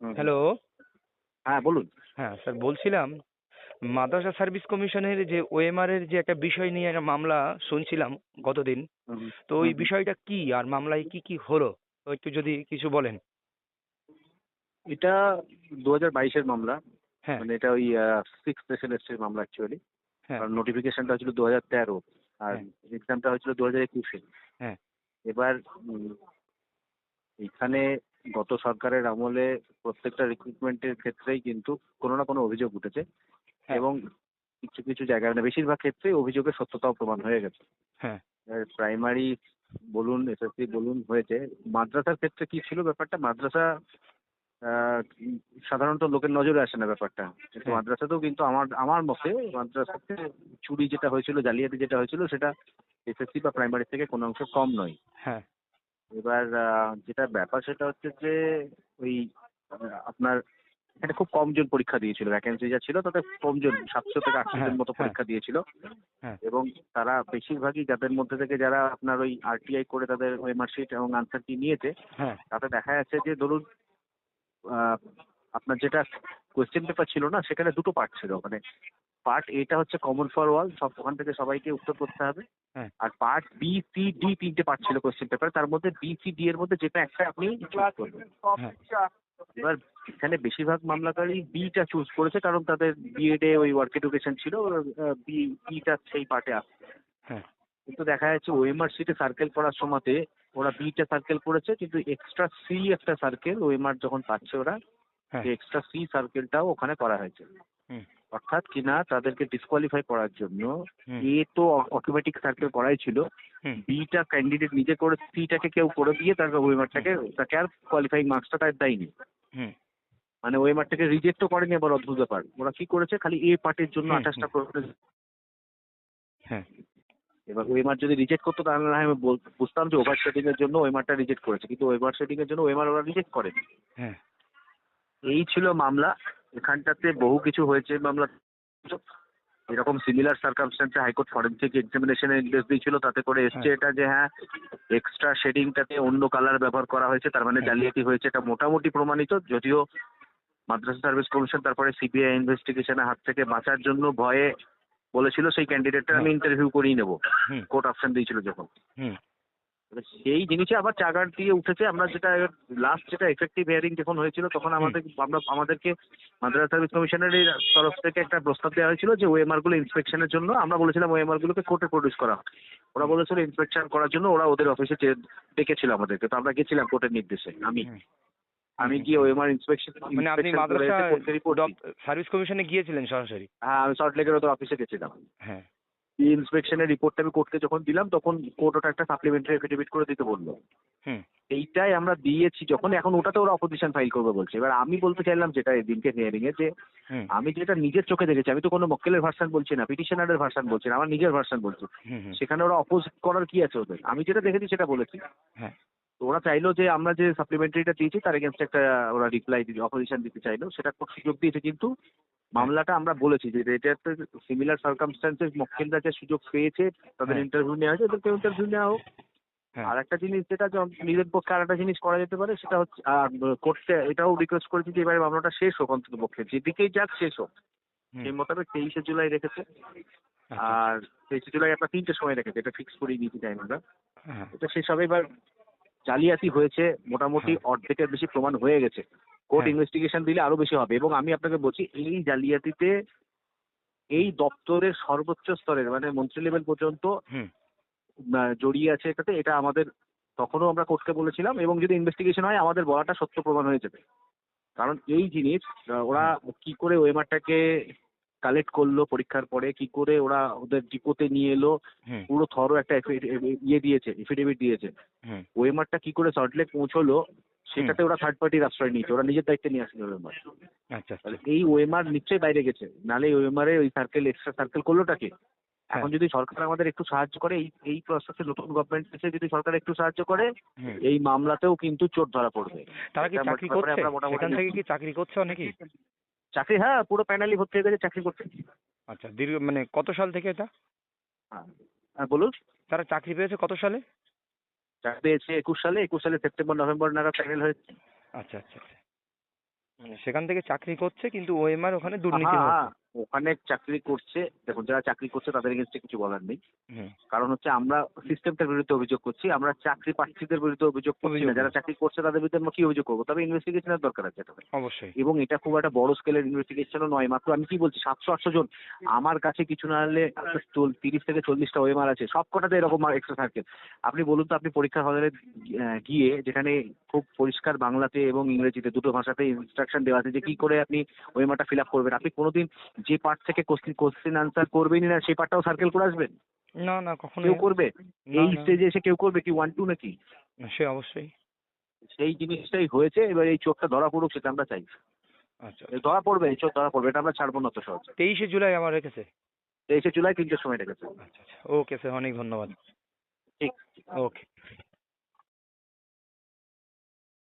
হুম, হুম। Hello. হ্যাঁ, বলুন। হ্যাঁ স্যার, বলছিলাম মাদ্রাসা সার্ভিস কমিশনের যে ওএমআর এর যে একটা বিষয় নিয়ে একটা মামলা শুনছিলাম গতদিন। হুম, হুম, তো ওই হুম, হুম। বিষয়টা কি আর মামলায় কি কি হলো, তো একটু যদি কিছু বলেন। এটা 2022-এর মামলা। হ্যাঁ। মানে এটা ওই সিক্স সেশন এর মামলা অ্যাকচুয়ালি। হ্যাঁ। কারণ নোটিফিকেশনটা হয়েছিল 2013, আর হ্যাঁ। এক্সামটা হয়েছিল 2021-এ। হ্যাঁ। এবার এখানে গত সরকারের আমলে প্রত্যেকটা রিক্রুটমেন্টের ক্ষেত্রেই কিন্তু কোনো না কোনো অভিযোগ উঠেছে, হ্যাঁ। এবং কিছু কিছু জায়গায় মানে বেশিরভাগ ক্ষেত্রেই অভিযোগের সত্যতাও প্রমাণ হয়ে গেছে। হ্যাঁ। প্রাইমারি বলুন, এসএসসি বলুন, হয়েছে। মাদ্রাসার ক্ষেত্রে কি ছিল ব্যাপারটা, মাদ্রাসা আহ, সাধারণত লোকের নজরে আসে না ব্যাপারটা, কিন্তু হ্যাঁ। মাদ্রাসাতেও কিন্তু আমার আমার মতে মাদ্রাসাতে চুরি যেটা হয়েছিল, জালিয়াতি যেটা হয়েছিল, সেটা এসএসসি বা প্রাইমারি থেকে কোনো অংশ কম নয়। হ্যাঁ। এবার যেটা ব্যাপার সেটা হচ্ছে যে ওই আপনার এখানে খুব কম জন পরীক্ষা দিয়েছিল, ভ্যাকেন্সি যা ছিল তাতে কম জন, 700 থেকে 800 হ্যাঁ। জন মতো হ্যাঁ। পরীক্ষা দিয়েছিল। হ্যাঁ। এবং তারা বেশিরভাগই যাদের মধ্যে থেকে যারা আপনার ওই আরটিআই করে তাদের ওএমআর শিট এবং আনসার কি নিয়েছে, হ্যাঁ। তাতে দেখা যাচ্ছে যে ধরুন আহ, আপনার যেটা কোয়েশ্চেন পেপার ছিল না, সেখানে দুটো পার্ট ছিল। মানে পার্ট এটা হচ্ছে কমন ফর অল, সব ওখান থেকে সবাইকে উত্তর করতে হবে। হ্যাঁ। আর পার্ট বি সি ডি, তিনটে পার্ট ছিল কোয়েশ্চেন পেপার, তার মধ্যে বি সি ডি এর মধ্যে যেটা একটা আপনি চুজ করবেন। হ্যাঁ। এবার এখানে বেশিরভাগ মামলাকারী বিটা চুজ করেছে, কারণ তাদের বিএডে ওই ওয়ার্ক এডুকেশন ছিল, বিটা সেই পার্টে আসছে। হ্যাঁ। কিন্তু দেখা যাচ্ছে ওএমআর শিটে সার্কেল করার সময়তে ওরা বিটা সার্কেল করেছে, কিন্তু এক্সট্রা সি একটা সার্কেল ওএমআর যখন পাচ্ছে ওরা, হ্যাঁ। এক্সট্রা সি সার্কেলটাও ওখানে করা হয়েছে। হুম। অর্থাৎ কিনা তাদেরকে ডিসকোয়ালিফাই করার জন্য হুম। এ তো অটোমেটিক সার্কেল করাই ছিল, হুম। বিটা ক্যান্ডিডেট নিজে করে সিটাকে কেউ করে দিয়ে তারপর হুম। ওএমআরটাকে, তাকে আর কোয়ালিফাইং মার্কসটা তার দেয়নি। হুম। মানে ওএমআরটাকে রিজেক্টও করেনি। আবার অদ্ভুত ব্যাপার, ওরা কি করেছে, খালি এ পার্টের জন্য হুম। 28টা হুম। প্রশ্ন। হ্যাঁ। এবার ওএমআর যদি রিজেক্ট করতো তাহলে না হয় আমি বুঝতাম যে ওভার শেডিং এর জন্য ওএমআরটা রিজেক্ট করেছে, কিন্তু ওভার শেডিং এর জন্য ওএমআর ওরা রিজেক্ট করেনি। হ্যাঁ। এই ছিল মামলা। এখানটাতে বহু কিছু হয়েছে মামলা। এরকম সিমিলার সার্কামস্ট্যান্সে হাইকোর্ট ফরেনসিক এক্সামিনেশনের নির্দেশ দিয়েছিল, তাতে করে এসছে হ্যাঁ। এটা যে হ্যাঁ, এক্সট্রা শেডিংটাতে অন্য কালার ব্যবহার করা হয়েছে, তার মানে হ্যাঁ। জালিয়াতি হয়েছে, এটা মোটামুটি প্রমাণিত। যদিও মাদ্রাসা সার্ভিস কমিশন তারপরে সিবিআই ইনভেস্টিগেশনের হাত থেকে বাঁচার জন্য ভয়ে বলেছিল সেই ক্যান্ডিডেটটা হ্যাঁ। আমি ইন্টারভিউ করিয়ে নেবো, হুম। কোর্ট অপশন দিয়েছিল যখন। হুম। এবার সেই জিনিসে আবার চাগার দিয়ে উঠেছে। আমরা যেটা লাস্ট যেটা এফেক্টিভ হিয়ারিং যখন হয়েছিল, তখন হুম। আমাদেরকে মাদ্রাসা সার্ভিস কমিশনের তরফ থেকে একটা প্রস্তাব দেওয়া হয়েছিল যে ওএমআর গুলো ইন্সপেকশনের জন্য। আমরা বলেছিলাম ওএমআর গুলোকে কোর্টে প্রডিউস করা হোক। ওরা হুম। বলেছিল ইন্সপেকশন করার জন্য ওরা ওদের অফিসে ডেকেছিল আমাদেরকে, তো আমরা গেছিলাম কোর্টের নির্দেশে। আমি হুম। হুম। আমি হুম। গিয়ে হুম। ওএমআর ইন্সপেকশন মানে আপনি ইন্সপেকশন করে মাদ্রাসা এসে কোর্টে রিপোর্ট দিই। সার্ভিস কমিশনে গিয়েছিলেন সরাসরি? হ্যাঁ, আমি সল্টলেকের ওদের অফিসে গেছিলাম। হ্যাঁ। এই ইন্সপেকশনের রিপোর্টটা আমি কোর্টকে যখন দিলাম, তখন কোর্ট ওটা একটা সাপ্লিমেন্টারি এফিডেভিট করে দিতে বললো। হুম। এইটাই আমরা দিয়েছি যখন, এখন ওটাতে ওরা অপোজিশন ফাইল করবে বলছে। এবার আমি বলতে চাইলাম যেটা এদিনকে হিয়ারিং এ, যে হুম। আমি যেটা নিজের চোখে দেখেছি, আমি তো কোনো মক্কেলের ভার্সন বলছি না, পিটিশনারের ভার্সন বলছি না, আমার নিজের ভার্সন বলছি। হুম। হুম। সেখানে ওরা অপোজ করার কি আছে ওদের? আমি যেটা দেখেছি সেটা বলেছি। হ্যাঁ। তো ওরা চাইলো যে আমরা যে সাপ্লিমেন্টারিটা দিয়েছি তার এগেনস্ট একটা ওরা রিপ্লাই অপোজিশন দিতে চাইলো, সেটা খুব সুযোগ দিয়েছে। কিন্তু হ্যাঁ। মামলাটা আমরা বলেছি যে এটা একটা সিমিলার সার্কামস্ট্যান্সেস, মক্কেলরা যে সুযোগ পেয়েছে, তাদের হ্যাঁ। ইন্টারভিউ নেওয়া হয়েছে, ওদেরকে ইন্টারভিউ নেওয়া হোক। হ্যাঁ। আর একটা জিনিস যেটা নিজের পক্ষে আর একটা জিনিস করা যেতে পারে, সেটা হচ্ছে করতে এটাও রিকোয়েস্ট করেছি যে এবারে মামলাটা শেষ হোক, অন্তত পক্ষে যেদিকেই যাক শেষ হোক। হুম। সেই মোতাবেক 23শে জুলাই রেখেছে। আচ্ছা। আর 23শে জুলাই আপনার 3টের সময় রেখেছে, এটা ফিক্স করেই দিয়েছি টাইম আমরা। হ্যাঁ। এটা শেষ হবে। এবার জালিয়াতি হয়েছে মোটামুটি হ্যাঁ। অর্ধেকের বেশি প্রমাণ হয়ে গেছে। কোর্ট হ্যাঁ। ইনভেস্টিগেশন দিলে আরো বেশি হবে। এবং আমি আপনাকে বলছি, এই জালিয়াতিতে এই হুম। দপ্তরের সর্বোচ্চ স্তরের মানে মন্ত্রী লেভেল পর্যন্ত হুম। জড়িয়ে আছে এটাতে। এটা আমাদের তখনও আমরা কোর্টকে বলেছিলাম, এবং যদি ইনভেস্টিগেশন হয় আমাদের বলাটা সত্য প্রমাণ হয়ে যাবে। কারণ এই জিনিস ওরা হুম। কি করে ওএমআরটাকে কালেক্ট করলো পরীক্ষার পরে, কি করে ওরা ওদের ডিপোতে নিয়ে এলো, হুম। পুরো থরো একটা ইয়ে দিয়েছে, এফিডেভিট দিয়েছে। হুম। ওএমআরটা কি করে সল্টলেক পৌঁছলো, হুম। সেটাতে ওরা থার্ড পার্টির আশ্রয় নিয়েছে, ওরা নিজের দায়িত্বে নিয়ে আসলো ওএমআর। আচ্ছা। আচ্ছা। তাহলে এই ওএমআর নিশ্চয়ই বাইরে গেছে, নাহলে ওএমআর এ ওই সার্কেল এক্সট্রা সার্কেল করলোটাকে। হ্যাঁ। এখন যদি সরকার আমাদের একটু সাহায্য করে, এই প্রসেসে নতুন গভর্নমেন্ট এসে যদি সরকার একটু সাহায্য করে, হুম। এই মামলাতেও কিন্তু চোর ধরা পড়বে। তারা কি একটা চাকরি ব্যাপারে করছে? আমরা মোটামুটি সেখান থেকে কি চাকরি করছে অনেকেই? চাকরি, হ্যাঁ, পুরো প্যানেলই ভর্তি হয়ে গেছে, চাকরি করছে। আচ্ছা, দীর্ঘ মানে কত সাল থেকে এটা? হ্যাঁ, হ্যাঁ, বলুন। তারা চাকরি পেয়েছে কত সালে? চাকরি পেয়েছে 21 সালে। 21 সালে সেপ্টেম্বর নভেম্বর নাগাদ প্যানেল হয়েছে। আচ্ছা। আচ্ছা। আচ্ছা। মানে সেখান থেকে চাকরি করছে কিন্তু ওএমআর ওখানে দুর্নীতির হ্যাঁ, মধ্যে। ওখানে চাকরি করছে, দেখুন যারা চাকরি করছে তাদের এগেনস্টে কিছু বলার নেই। হুম। কারণ হচ্ছে আমরা সিস্টেমটার বিরুদ্ধে অভিযোগ করছি, আমরা চাকরি প্রার্থীদের বিরুদ্ধে অভিযোগ করছি অভিযোগ না। যারা নেই। চাকরি করছে তাদের বিরুদ্ধে আমরা কি অভিযোগ করবো? তবে ইনভেস্টিগেশনের দরকার আছে এটাতে। অবশ্যই। এবং এটা খুব একটা বড় স্কেলের ইনভেস্টিগেশনও নয়। মাত্র আমি কি বলছি 700-800 জন। আমার কাছে কিছু না হলে 30 থেকে 40টা ওএমআর আছে। সবকটাতে এরকম এক্সট্রা সার্কেল। আপনি বলুন তো, আপনি পরীক্ষার হলে গিয়ে যেখানে খুব পরিষ্কার বাংলাতে এবং ইংরেজিতে দুটো ভাষাতে ইনস্ট্রাকশন দেওয়া আছে যে কি করে আপনি ওএমআরটা ফিল আপ করবেন। আপনি কোনোদিন যে পার্ট থেকে কোশ্চেন আনসার করবেনই না সেই পার্টটাও সার্কেল করে আসবেন? না, না কখনোই কেউ না। করবে? না, এই না। স্টেজে এসে কেউ করবে কি 1-2 নাকি? সে অবশ্যই। সেই জিনিসটাই হয়েছে। এবার এই চোরটা ধরা পড়ুক, সেটা আমরা চাই। আচ্ছা। ধরা পড়বে, এই চোর ধরা পড়বে, এটা আমরা ছাড়বো না তো সহজে। 23শে জুলাই আমার রেখেছে। 23শে জুলাই 3টের সময় রেখেছে। আচ্ছা, আচ্ছা। ওকে স্যার, অনেক ধন্যবাদ। ঠিক। ওকে।